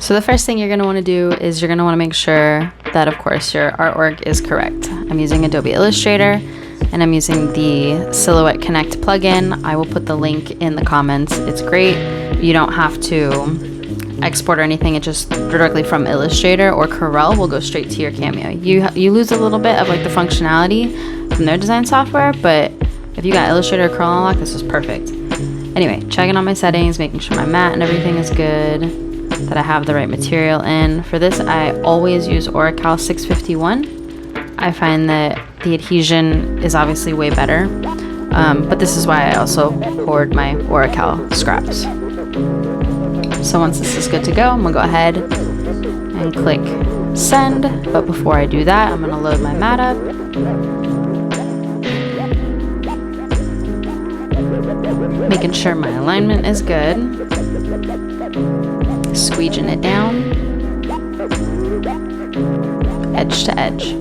So the first thing you're going to want to do is you're going to want to make sure that, of course, your artwork is correct. I'm using Adobe Illustrator and I'm using the Silhouette Connect plugin. I will put the link in the comments. It's great. You don't have to export or anything. It just directly from Illustrator or Corel will go straight to your Cameo. You lose a little bit of like the functionality from their design software, but if you got Illustrator or Corel unlocked, this is perfect. Anyway, checking on my settings, making sure my mat and everything is good, that I have the right material in. For this, I always use ORACAL 651. I find that the adhesion is obviously way better, but this is why I also poured my ORACAL scraps. So once this is good to go, I'm gonna go ahead and click send, but before I do that, I'm gonna load my mat up. Making sure my alignment is good. Squeeging it down. Edge to edge.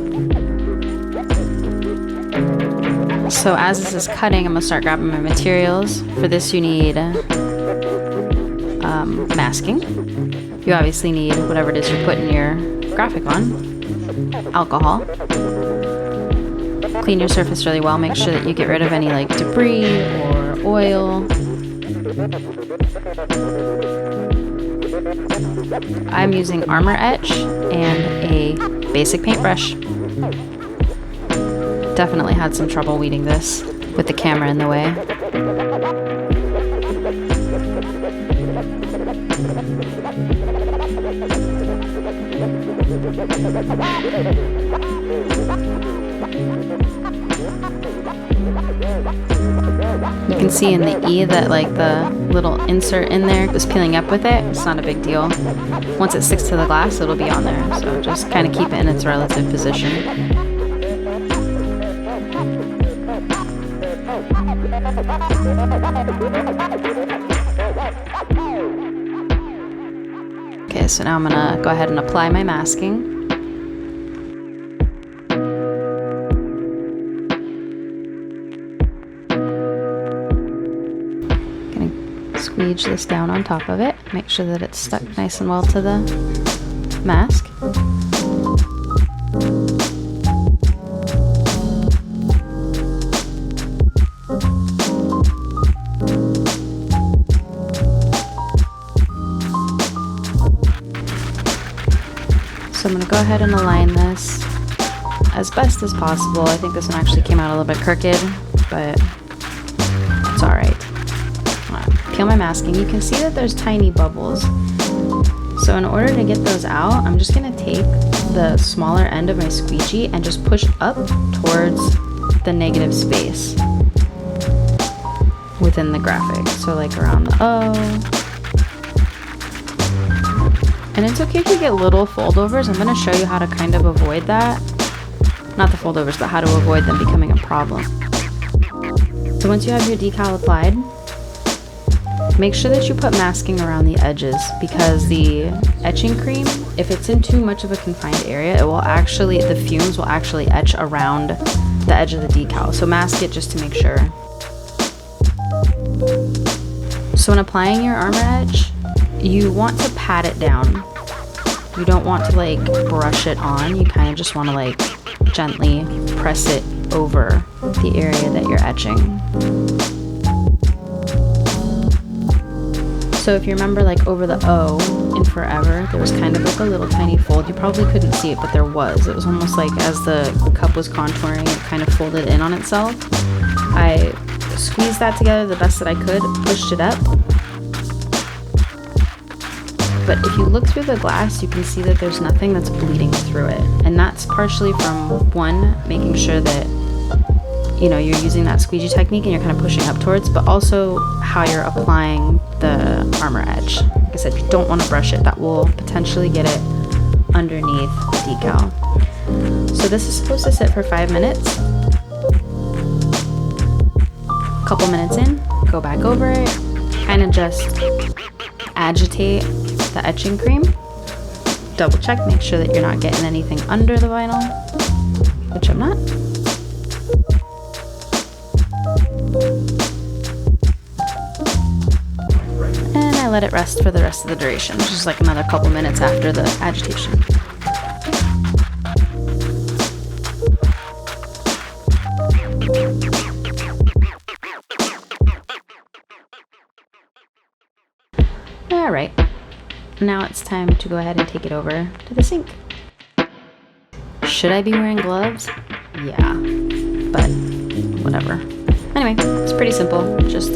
So as this is cutting, I'm gonna start grabbing my materials. For this you need masking. You obviously need whatever it is you're putting your graphic on. Alcohol. Clean your surface really well. Make sure that you get rid of any like debris or oil. I'm using Armour Etch and a basic paintbrush. Definitely had some trouble weeding this with the camera in the way. You can see in the E that like the little insert in there was peeling up with it. It's not a big deal. Once it sticks to the glass, it'll be on there. So just kind of keep it in its relative position. Okay, so now I'm gonna go ahead and apply my masking. Squeege this down on top of it. Make sure that it's stuck nice and well to the mask. So I'm going to go ahead and align this as best as possible. I think this one actually came out a little bit crooked, but it's alright. Peel my masking. You can see that there's tiny bubbles. So in order to get those out, I'm just going to take the smaller end of my squeegee and just push up towards the negative space within the graphic. So like around the O. And it's okay if you get little foldovers. I'm going to show you how to kind of avoid that. Not the foldovers, but how to avoid them becoming a problem. So once you have your decal applied, make sure that you put masking around the edges, because the etching cream, if it's in too much of a confined area, it will actually, the fumes will actually etch around the edge of the decal. So mask it just to make sure. So when applying your Armour Etch, you want to pat it down. You don't want to like brush it on. You kind of just want to like gently press it over the area that you're etching. So if you remember, like over the O in Forever, there was kind of like a little tiny fold. You probably couldn't see it, but there was. It was almost like as the cup was contouring, it kind of folded in on itself. I squeezed that together the best that I could, pushed it up. But if you look through the glass, you can see that there's nothing that's bleeding through it. And that's partially from, one, making sure that you know, you're using that squeegee technique and you're kind of pushing up towards, but also how you're applying the Armour Etch. Like I said, you don't want to brush it. That will potentially get it underneath the decal. So this is supposed to sit for 5 minutes. A couple minutes in, go back over it, kind of just agitate the etching cream. Double check, make sure that you're not getting anything under the vinyl, which I'm not. let it rest for the rest of the duration, which is like another couple minutes after the agitation. Alright, now it's time to go ahead and take it over to the sink. Should I be wearing gloves? Yeah, but whatever. Anyway, it's pretty simple. Just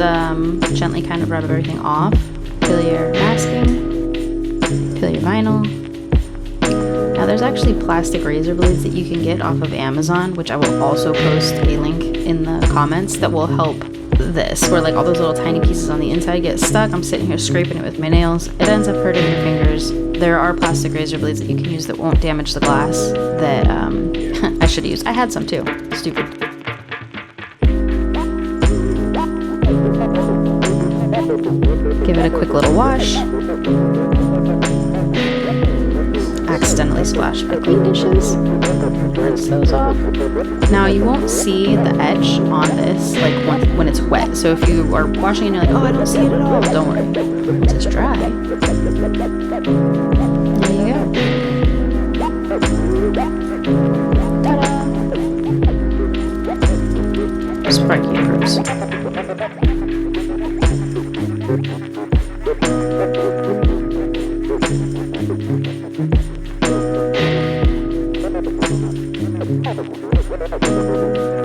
gently kind of rub everything off. Peel your masking, peel your vinyl. Now there's actually plastic razor blades that you can get off of Amazon, which I will also post a link in the comments, that will help this, where like all those little tiny pieces on the inside get stuck. I'm sitting here scraping it with my nails. It ends up hurting your fingers. There are plastic razor blades that you can use that won't damage the glass that I should have used. I had some too. Stupid. Give it a quick little wash. Accidentally splashed my clean dishes. Rinse those off. Now you won't see the etch on this like when it's wet. So if you are washing and you're like, oh, I don't see it at all, don't worry. Once it's dry, there you go. Ta-da! Sparky approves.